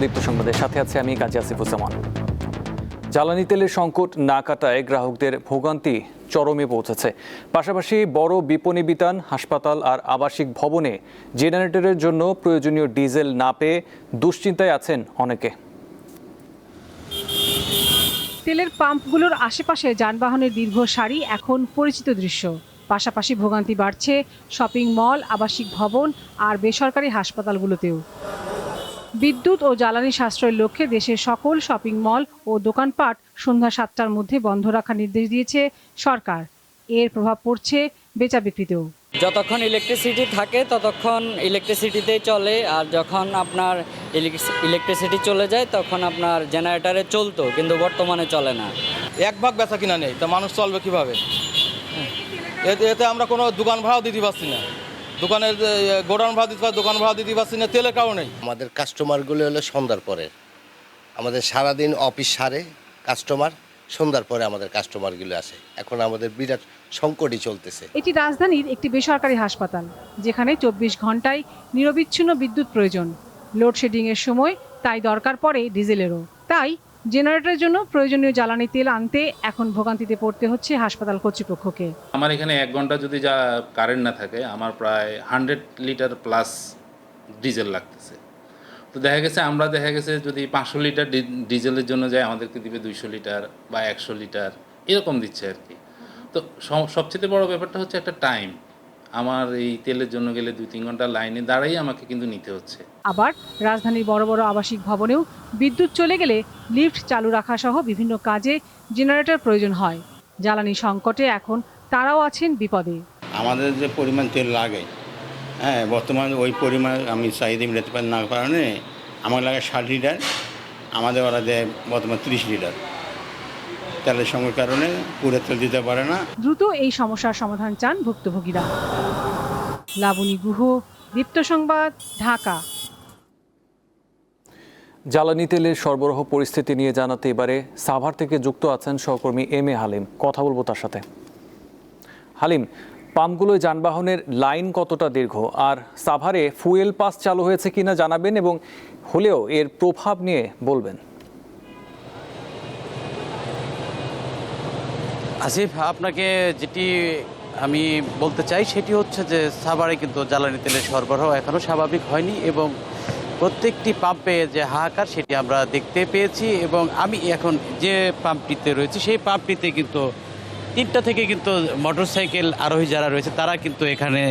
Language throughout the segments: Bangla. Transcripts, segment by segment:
দীপ্ত সংবাদের সাথে আছে আমি কাজী আসিফুজ্জামান। জ্বালানি তেলের সংকট না কাটায় গ্রাহকদের ভোগান্তি চরমে পৌঁছেছে। পাশাপাশি বড় বিপণী বিতান, হাসপাতাল আর আবাসিক ভবনে জেনারেটরের জন্য প্রয়োজনীয় ডিজেল না পেয়ে দুশ্চিন্তায় আছেন অনেকে। তেলের পাম্পগুলোর আশেপাশে যানবাহনের দীর্ঘ সারি এখন পরিচিত দৃশ্য। পাশাপাশি ভোগান্তি বাড়ছে শপিং মল, আবাসিক ভবন আর বেসরকারি হাসপাতালগুলোতেও। বিদ্যুৎ ও জ্বালানি সাশ্রয়ের লক্ষ্যে দেশের সকল শপিং মল ও দোকানপাট সন্ধ্যা 7টার মধ্যে বন্ধ রাখার নির্দেশ দিয়েছে সরকার। এর প্রভাব পড়ছে বেচা বিক্রিতেও। যতক্ষণ ইলেকট্রিসিটি থাকে ততক্ষণ ইলেকট্রিসিটিতেই চলে, আর যখন আপনার ইলেকট্রিসিটি চলে যায় তখন আপনার জেনারেটরে চলতো, কিন্তু বর্তমানে চলে না। এক ভাগ বেচা কিনা নেই, তা মানুষ চলবে কিভাবে? এতে আমরা কোনো দোকান ভাড়াও দিতে পারছি না, দোকানের গোডাউন ভাড়া দিতে পারছি, দোকান ভাড়া দিতে পারছি না, তেলের কারণেই। আমাদের কাস্টমারগুলো হলো সন্ধ্যার পরে, আমাদের সারাদিন অফিস সারে কাস্টমার, সন্ধ্যার পরে আমাদের কাস্টমারগুলো আসে। এখন আমাদের বিরাট সংকটই চলতেছে। এটি রাজধানীর একটি বেসরকারি হাসপাতাল, যেখানে 24 ঘন্টায় নিরবিচ্ছিন্ন বিদ্যুৎ প্রয়োজন। লোডশেডিংয়ের সময় তাই দরকার পড়ে ডিজেলেরও। তাই জেনারেটরের জন্য প্রয়োজনীয় জ্বালানি তেল আনতে এখন ভোগান্তিতে পড়তে হচ্ছে হাসপাতাল কর্তৃপক্ষকে। আমার এখানে 1 ঘন্টা যদি কারেন্ট না থাকে, আমার প্রায় 100 লিটার প্লাস ডিজেল লাগতেছে। তো দেখা গেছে যদি 500 লিটার ডিজেলের জন্য যায়, আমাদেরকে দিবে 200 লিটার বা 100 লিটার এরকম দিচ্ছে আর কি। তো সবচেয়ে বড় ব্যাপারটা হচ্ছে একটা টাইম। আমার এই তেলের জন্য গেলে 2-3 ঘন্টা লাইনে দাঁড়াই আমাকে কিন্তু নিতে হচ্ছে। আবার রাজধানীর বড় বড় আবাসিক ভবনেও বিদ্যুৎ চলে গেলে লিফট চালু রাখা সহ বিভিন্ন কাজে জেনারেটর প্রয়োজন হয়। জ্বালানি সংকটে এখন তারাও আছেন বিপদে। আমাদের যে পরিমাণ তেল লাগে, বর্তমানে ওই পরিমাণ আমি চাহিদা মেটাতে পারি না কারণে আমার লাগে 60 লিটার, আমাদের ওরা দেয় বর্তমানে 30 লিটার। তেলের সঙ্গে কারণে পুরো তেল দিতে পারে না। দ্রুত এই সমস্যার সমাধান চান ভুক্তভোগীরা। লাবণী গুহ, দীপ্ত সংবাদ, ঢাকা। জ্বালানি তেলের সরবরাহ পরিস্থিতি নিয়ে জানাতে এবারে সাভার থেকে যুক্ত আছেন সহকর্মী এম এ হালিম। কথা বলবো তার সাথে। হালিম, পাম্পগুলোয় যানবাহনের লাইন কতটা দীর্ঘ, আর সাভারে ফুয়েল পাস চালু হয়েছে কিনা জানাবেন, এবং হলেও এর প্রভাব নিয়ে বলবেন। আসিফ, আপনাকে যেটি আমি বলতে চাই সেটি হচ্ছে যে সাভারে কিন্তু জ্বালানি তেলের সরবরাহ এখনও স্বাভাবিক হয়নি, এবং প্রত্যেকটি পাম্পে যে হাহাকার সেটি আমরা দেখতে পেয়েছি। এবং আমি এখন যে পাম্পটিতে রয়েছি সেই পাম্পটিতে কিন্তু 3টা থেকে কিন্তু মোটরসাইকেল আরোহী যারা রয়েছে তারা কিন্তু এখানে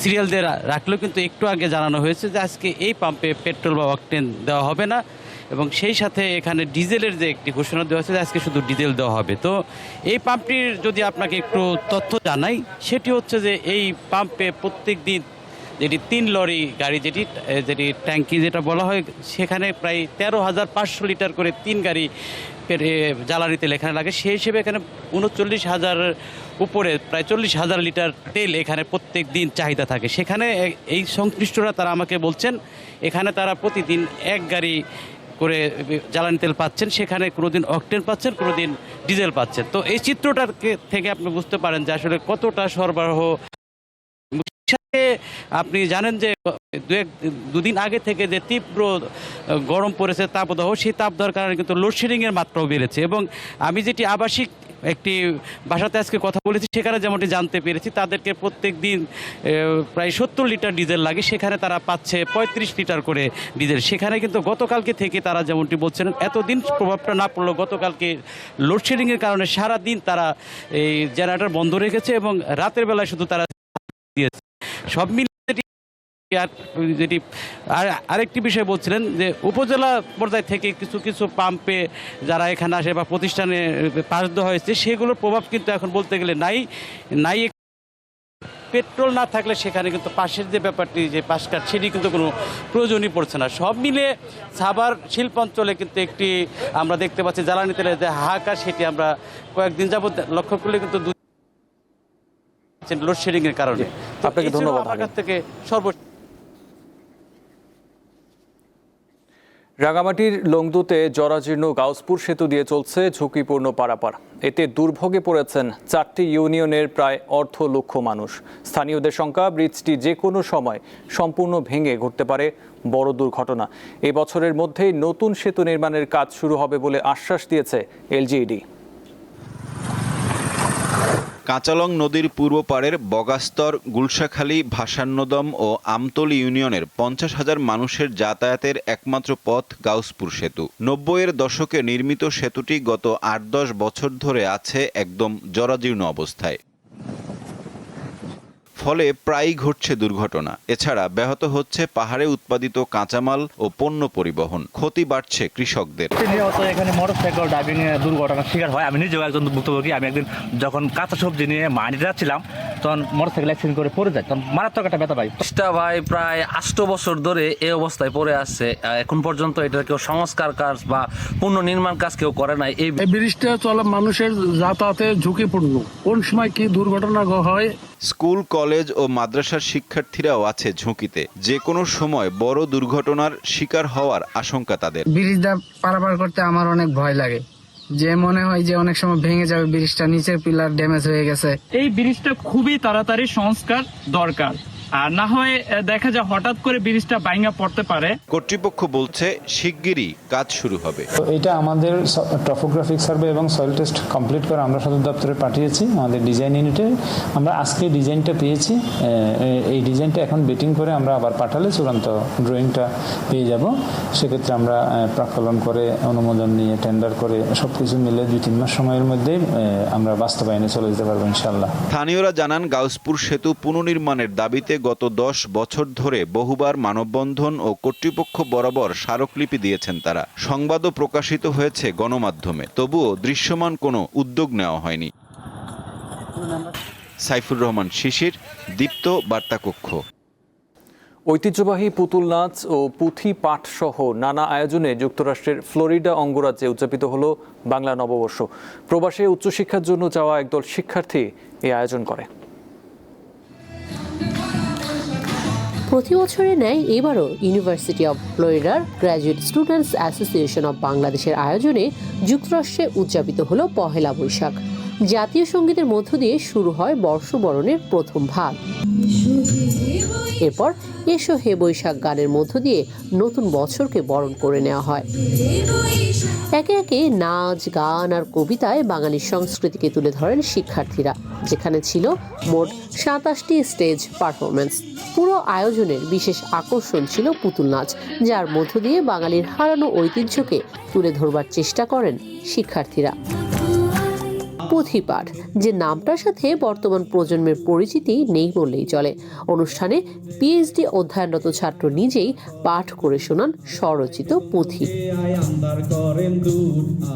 সিরিয়াল দিয়ে রাখলেও কিন্তু একটু আগে জানানো হয়েছে যে আজকে এই পাম্পে পেট্রোল বা অকটেন দেওয়া হবে না, এবং সেই সাথে এখানে ডিজেলের যে একটি ঘোষণা দেওয়া হয়েছে যে আজকে শুধু ডিজেল দেওয়া হবে। তো এই পাম্পটির যদি আপনাকে একটু তথ্য জানাই, সেটি হচ্ছে যে এই পাম্পে প্রত্যেক দিন যেটি 3 লরি গাড়ি যেটি ট্যাঙ্কি যেটা বলা হয়, সেখানে প্রায় 13,500 লিটার করে 3 গাড়ি জ্বালানি তেল এখানে লাগে। সেই হিসেবে এখানে 39,000 উপরে প্রায় 40,000 লিটার তেল এখানে প্রত্যেক দিন চাহিদা থাকে। সেখানে এই সংশ্লিষ্টরা তারা আমাকে বলছেন এখানে তারা প্রতিদিন 1 গাড়ি করে জ্বালানি তেল পাচ্ছেন, সেখানে কোনোদিন অকটেন পাচ্ছেন, কোনোদিন ডিজেল পাচ্ছেন। তো এই চিত্রটা থেকে আপনি বুঝতে পারেন যে আসলে কতটা সরবরাহ। আপনি জানেন যে 2দিন আগে থেকে যে তীব্র গরম পড়েছে, তাপদাহ, সেই তাপদাহের কারণে কিন্তু লোডশেডিংয়ের মাত্রাও বেড়েছে। এবং আমি যেটি আবাসিক একটি বাসাতে আজকে কথা বলেছি, সেখানে যেমনটি জানতে পেরেছি তাদেরকে প্রত্যেক দিন প্রায় 70 লিটার ডিজেল লাগে, সেখানে তারা পাচ্ছে 35 লিটার করে ডিজেল। সেখানে কিন্তু গতকালকে থেকে তারা যেমনটি বলছেন এতদিন প্রভাবটা না পড়লেও গতকালকে লোডশেডিংয়ের কারণে সারাদিন তারা এই জেনারেটর বন্ধ রেখেছে, এবং রাতের বেলায় শুধু তারা দিয়েছে। সব মিলিয়ে যেটি আরেকটি বিষয় বলছিলেন যে উপজেলা পর্যায় থেকে কিছু কিছু পাম্পে যারা এখানে আসে বা প্রতিষ্ঠানে পাস দেওয়া হয়েছে, সেগুলোর প্রভাব কিন্তু এখন বলতে গেলে নাই। পেট্রোল না থাকলে সেখানে কিন্তু পাশের যে ব্যাপারটি যে পাস কার্ড, সেটি কিন্তু কোনো প্রয়োজনই পড়ছে না। সব মিলে সাভার শিল্পাঞ্চলে কিন্তু একটি আমরা দেখতে পাচ্ছি জ্বালানি তেলের যে হাহাকার, সেটি আমরা কয়েকদিন যাবত লক্ষ্য করলে কিন্তু লোডশেডিং এর কারণে। আপনাকে ধন্যবাদ। আমার কাছ থেকে রাঙামাটির লংদুতে জরাজীর্ণ গাউসপুর সেতু দিয়ে চলছে ঝুঁকিপূর্ণ পারাপার। এতে দুর্ভোগে পড়েছেন 4টি ইউনিয়নের প্রায় 1,00,000 মানুষ। স্থানীয়দের শঙ্কা, ব্রিজটি যে কোনো সময় সম্পূর্ণ ভেঙে ঘটতে পারে বড় দুর্ঘটনা। এই বছরের মধ্যেই নতুন সেতু নির্মাণের কাজ শুরু হবে বলে আশ্বাস দিয়েছে এলজিইডি। কাঁচালং নদীর পূর্ব পাড়ের বগাস্তর, গুলশাখালী, ভাসান্নদম ও আমতলী ইউনিয়নের 50,000 মানুষের যাতায়াতের একমাত্র পথ গাউসপুর সেতু। 90-এর দশকে নির্মিত সেতুটি গত 8-10 বছর ধরে আছে একদম জরাজীর্ণ অবস্থায়। ফলে প্রায়ই ঘটছে দুর্ঘটনা। এছাড়া ব্যাহত হচ্ছে পাহাড়ে উৎপাদিত কাঁচামাল ও পণ্য পরিবহন। ক্ষতি বাড়ছে কৃষকদের। প্রতিনিয়ত এখানে মোটরসাইকেল ড্রাইভিং এ দুর্ঘটনার শিকার হয়। আমি নিজেও একজন ভুক্তভোগী। আমি একদিন যখন কাঁচা সবজি নিয়ে মানিতে যাচ্ছিলাম, তখন মোটরসাইকেল অ্যাক্সিডেন্ট করে পড়ে যায়, তখন মারাত্মক একটা ব্যথা পাই। ভাই প্রায় 8 বছর ধরে এই অবস্থায় পড়ে আসছে। এখন পর্যন্ত এটা কেউ সংস্কার কাজ বা পুনর্নির্মাণ কাজ কেউ করে নাই। এই ব্রিজটা চলা মানুষের যাতায়াতে ঝুঁকিপূর্ণ, কোন সময় কি দুর্ঘটনা হয়। স্কুল, কলেজ ও মাদ্রাসার শিক্ষার্থীরাও আছে ঝুঁকিতে। যে কোনো সময় বড় দুর্ঘটনার শিকার হওয়ার আশঙ্কা তাদের। ব্রিজটা পারাপার করতে আমার অনেক ভয় লাগে, যে মনে হয় যে অনেক সময় ভেঙে যাবে ব্রিজটা, নিচের পিলার ড্যামেজ হয়ে গেছে। এই ব্রিজটা খুবই তাড়াতাড়ি সংস্কার দরকার, আর না হয় দেখা যায় হঠাৎ করে ব্রিজটা ভাঙা পড়তে পারে। কর্তৃপক্ষ বলছে শিগগিরই কাজ শুরু হবে। এটা আমাদের টপোগ্রাফিক সার্ভে এবং সয়েল টেস্ট কমপ্লিট করে আমরা সদর দপ্তরে পাঠিয়েছি আমাদের ডিজাইন ইউনিটে। আমরা আজকে ডিজাইনটা পেয়েছি। এই ডিজাইনটা এখন বেটিং করে আমরা আবার পাঠালে চূড়ান্ত ড্রয়িংটা পেয়ে যাব। সেক্ষেত্রে আমরা প্রাক্কলন করে অনুমোদন নিয়ে টেন্ডার করে সবকিছু মিলে 2-3 মাস সময়ের মধ্যে আমরা বাস্তবায়নে চলে যেতে পারবো ইনশাল্লাহ। স্থানীয়রা জানান, গাউসপুর সেতু পুনর্নির্মাণের দাবিতে গত 10 বছর ধরে বহুবার মানববন্ধন ও কর্তৃপক্ষ বরাবর স্মারকলিপি দিয়েছেন তারা। সংবাদও প্রকাশিত হয়েছে গণমাধ্যমে, তবুও দৃশ্যমান কোনো উদ্যোগ নেওয়া হয়নি। সাইফুর রহমান শিশির, দীপ্ত বার্তা কক্ষ। ঐতিহ্যবাহী পুতুল নাচ ও পুঁথি পাঠ সহ নানা আয়োজনে যুক্তরাষ্ট্রের ফ্লোরিডা অঙ্গরাজ্যে উদযাপিত হলো বাংলা নববর্ষ। প্রবাসে উচ্চশিক্ষার জন্য যাওয়া একদল শিক্ষার্থী এই আয়োজন করে। প্রতি বছরের ন্যায় এবারও ইউনিভার্সিটি অব ফ্লোরিডার গ্র্যাজুয়েট স্টুডেন্টস অ্যাসোসিয়েশন অব বাংলাদেশের আয়োজনে যুক্তরাষ্ট্রে উদযাপিত হলো পহেলা বৈশাখ। জাতীয় সঙ্গীতের মধ্য দিয়ে শুরু হয় বর্ষবরণের প্রথম ভাগ। এরপর এসো হে বৈশাখ গানের মধ্য দিয়ে নতুন বছরকে বরণ করে নেওয়া হয়। একে একে নাচ, গান আর কবিতায় বাঙালির সংস্কৃতিকে তুলে ধরেন শিক্ষার্থীরা, যেখানে ছিল মোট 27টি স্টেজ পারফরমেন্স। পুরো আয়োজনের বিশেষ আকর্ষণ ছিল পুতুল নাচ, যার মধ্য দিয়ে বাঙালির হারানো ঐতিহ্যকে তুলে ধরবার চেষ্টা করেন শিক্ষার্থীরা। পুঁথিপাঠ, যে নামটার সাথে বর্তমান প্রজন্মের পরিচিতি নেই বললেই চলে। অনুষ্ঠানে পিএইচডি অধ্যয়নরত ছাত্র নিজেই পাঠ করে শোনান স্বরচিত পুঁথি।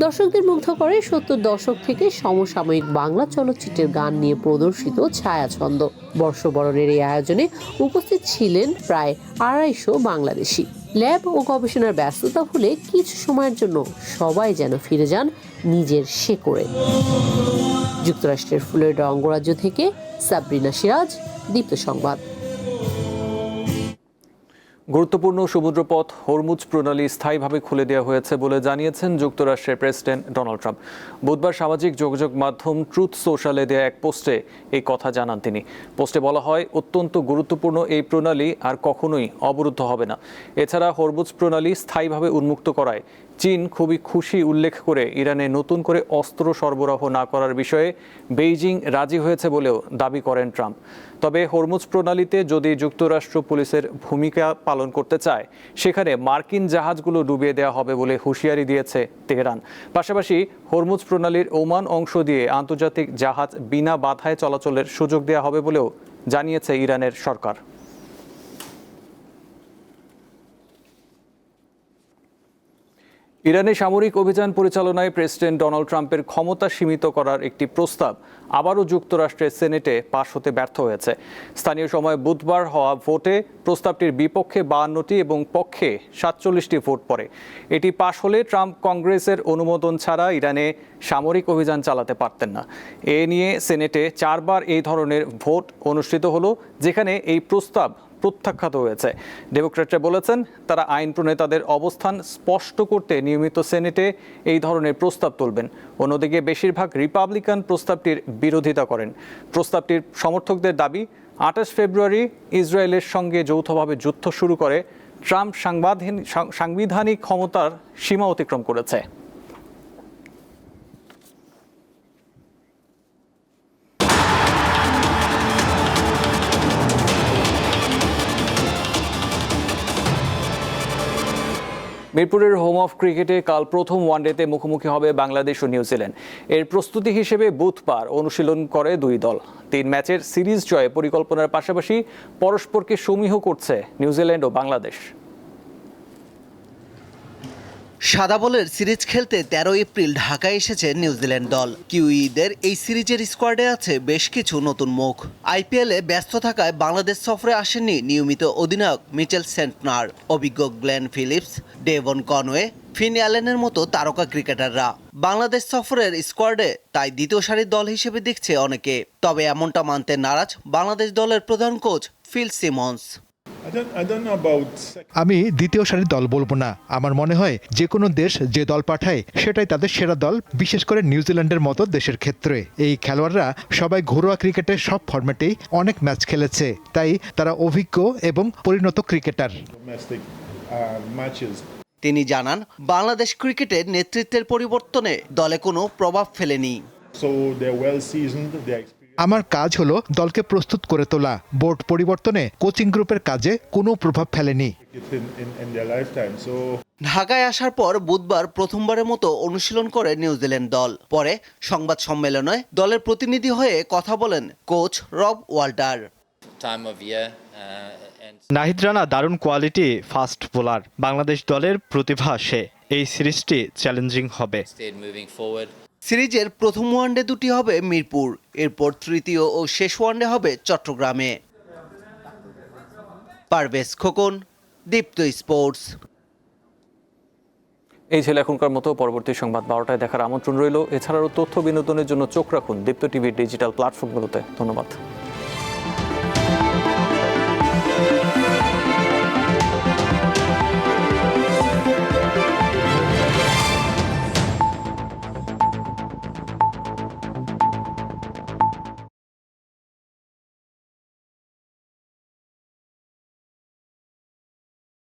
দর্শকদের মুগ্ধ করে 70 দশক থেকে সমসাময়িক বাংলা চলচ্চিত্রের গান নিয়ে প্রদর্শিত ছায়াছন্দ। বর্ষবরণের এই আয়োজনে উপস্থিত ছিলেন প্রায় 250 বাংলাদেশি। ল্যাব ও গবেষণার ব্যস্ততা হলে কিছু সময়ের জন্য সবাই যেন ফিরে যান নিজের শেকড়ে। যুক্তরাষ্ট্রের ফ্লোরিডা অঙ্গরাজ্য থেকে সাবরিনা সিরাজ, দীপ্ত সংবাদ। গুরুত্বপূর্ণ সমুদ্রপথ হরমুজ প্রণালী স্থায়ীভাবে খুলে দেওয়া হয়েছে বলে জানিয়েছেন যুক্তরাষ্ট্রের প্রেসিডেন্ট ডোনাল্ড ট্রাম্প। বুধবার সামাজিক যোগাযোগ মাধ্যম ট্রুথ সোশ্যালে দেয়া এক পোস্টে এই কথা জানান তিনি। পোস্টে বলা হয়, অত্যন্ত গুরুত্বপূর্ণ এই প্রণালী আর কখনোই অবরুদ্ধ হবে না। এছাড়া হরমুজ প্রণালী স্থায়ীভাবে উন্মুক্ত করায় চীন খুবই খুশি উল্লেখ করে ইরানে নতুন করে অস্ত্র সরবরাহ না করার বিষয়ে বেইজিং রাজি হয়েছে বলেও দাবি করেন ট্রাম্প। তবে হরমুজ প্রণালীতে যদি যুক্তরাষ্ট্র পুলিশের ভূমিকা পালন করতে চায়, সেখানে মার্কিন জাহাজগুলো ডুবিয়ে দেওয়া হবে বলে হুঁশিয়ারি দিয়েছে তেহরান। পাশাপাশি হরমুজ প্রণালীর ওমান অংশ দিয়ে আন্তর্জাতিক জাহাজ বিনা বাধায় চলাচলের সুযোগ দেওয়া হবে বলেও জানিয়েছে ইরানের সরকার। ইরানে সামরিক অভিযান পরিচালনায় প্রেসিডেন্ট ডোনাল্ড ট্রাম্পের ক্ষমতা সীমিত করার একটি প্রস্তাব আবারও যুক্তরাষ্ট্রের সেনেটে পাশ হতে ব্যর্থ হয়েছে। স্থানীয় সময় বুধবার হওয়া ভোটে প্রস্তাবটির বিপক্ষে 52টি এবং পক্ষে 47টি ভোট পড়ে। এটি পাশ হলে ট্রাম্প কংগ্রেসের অনুমোদন ছাড়া ইরানে সামরিক অভিযান চালাতে পারতেন না। এ নিয়ে সেনেটে 4বার এই ধরনের ভোট অনুষ্ঠিত হলো, যেখানে এই প্রস্তাব প্রত্যাখ্যাত হয়েছে। ডেমোক্র্যাটরা বলেছেন তারা আইন প্রণেতাদের অবস্থান স্পষ্ট করতে নিয়মিত সেনেটে এই ধরনের প্রস্তাব তুলবেন। অন্যদিকে বেশিরভাগ রিপাবলিকান প্রস্তাবটির বিরোধিতা করেন। প্রস্তাবটির সমর্থকদের দাবি 28 ফেব্রুয়ারি ইসরায়েলের সঙ্গে যৌথভাবে যুদ্ধ শুরু করে ট্রাম্প সাংবিধানিক ক্ষমতার সীমা অতিক্রম করেছে। মিরপুরের হোম অফ ক্রিকেটে কাল প্রথম ওয়ানডেতে মুখোমুখি হবে বাংলাদেশ ও নিউজিল্যান্ড। এর প্রস্তুতি হিসেবে বুধবার অনুশীলন করে দুই দল। 3 ম্যাচের সিরিজ জয়ে পরিকল্পনার পাশাপাশি পরস্পরকে সমীহ করছে নিউজিল্যান্ড ও বাংলাদেশ। সাদা বলের সিরিজ খেলতে 13 এপ্রিল ঢাকায় এসেছে নিউজিল্যান্ড দল। কিউইদের এই সিরিজের স্কোয়াডে আছে বেশ কিছু নতুন মুখ। আইপিএলে ব্যস্ত থাকায় বাংলাদেশ সফরে আসেননি নিয়মিত অধিনায়ক মিচেল সেন্টনার, অভিজ্ঞ গ্লেন ফিলিপস, ডেভন কনওয়ে, ফিন অ্যালেনের মতো তারকা ক্রিকেটাররা। বাংলাদেশ সফরের স্কোয়াডে তাই দ্বিতীয় সারির দল হিসেবে দেখছে অনেকে। তবে এমনটা মানতে নারাজ বাংলাদেশ দলের প্রধান কোচ ফিল সিমন্স। আমি দ্বিতীয় সারির দল বলবো না। আমার মনে হয় যে কোনো দেশ যে দল পাঠায় সেটাই তাদের সেরা দল, বিশেষ করে নিউজিল্যান্ডের মতো দেশের ক্ষেত্রে। এই খেলোয়াড়রা সবাই ঘরোয়া ক্রিকেটের সব ফরম্যাটেই অনেক ম্যাচ খেলেছে, তাই তারা অভিজ্ঞ এবং পরিণত ক্রিকেটার। তিনি জানান, বাংলাদেশ ক্রিকেটের নেতৃত্বের পরিবর্তনে দলে কোনো প্রভাব ফেলেনি। আমার কাজ হলো দলকে প্রস্তুত করে তোলা। বোর্ড পরিবর্তনে কোচিং গ্রুপের কাজে কোনো প্রভাব ফেলেনি। ঢাকায় আসার পর বুধবার প্রথমবারের মতো অনুশীলন করে নিউজিল্যান্ড দল। পরে সংবাদ সম্মেলনে দলের প্রতিনিধি হয়ে কথা বলেন কোচ রব ওয়াল্টার। নাহিদ রানা দারুণ কোয়ালিটি ফাস্ট বোলার। বাংলাদেশ দলের প্রতিভা সে। এই সিরিজটি চ্যালেঞ্জিং হবে। সিরিজের প্রথম ওয়ানডে দুটি হবে মিরপুর, এরপর তৃতীয় ও শেষ ওয়ানডে হবে চট্টগ্রামে। পারভেজ খোকন, দীপ্ত স্পোর্টস। এই ছিল এখনকার মতো। পরবর্তী সংবাদ 12টায় দেখার আমন্ত্রণ রইল। এছাড়াও তথ্য বিনোদনের জন্য চোখ রাখুন দীপ্ত টিভির ডিজিটাল প্ল্যাটফর্মগুলোতে। ধন্যবাদ।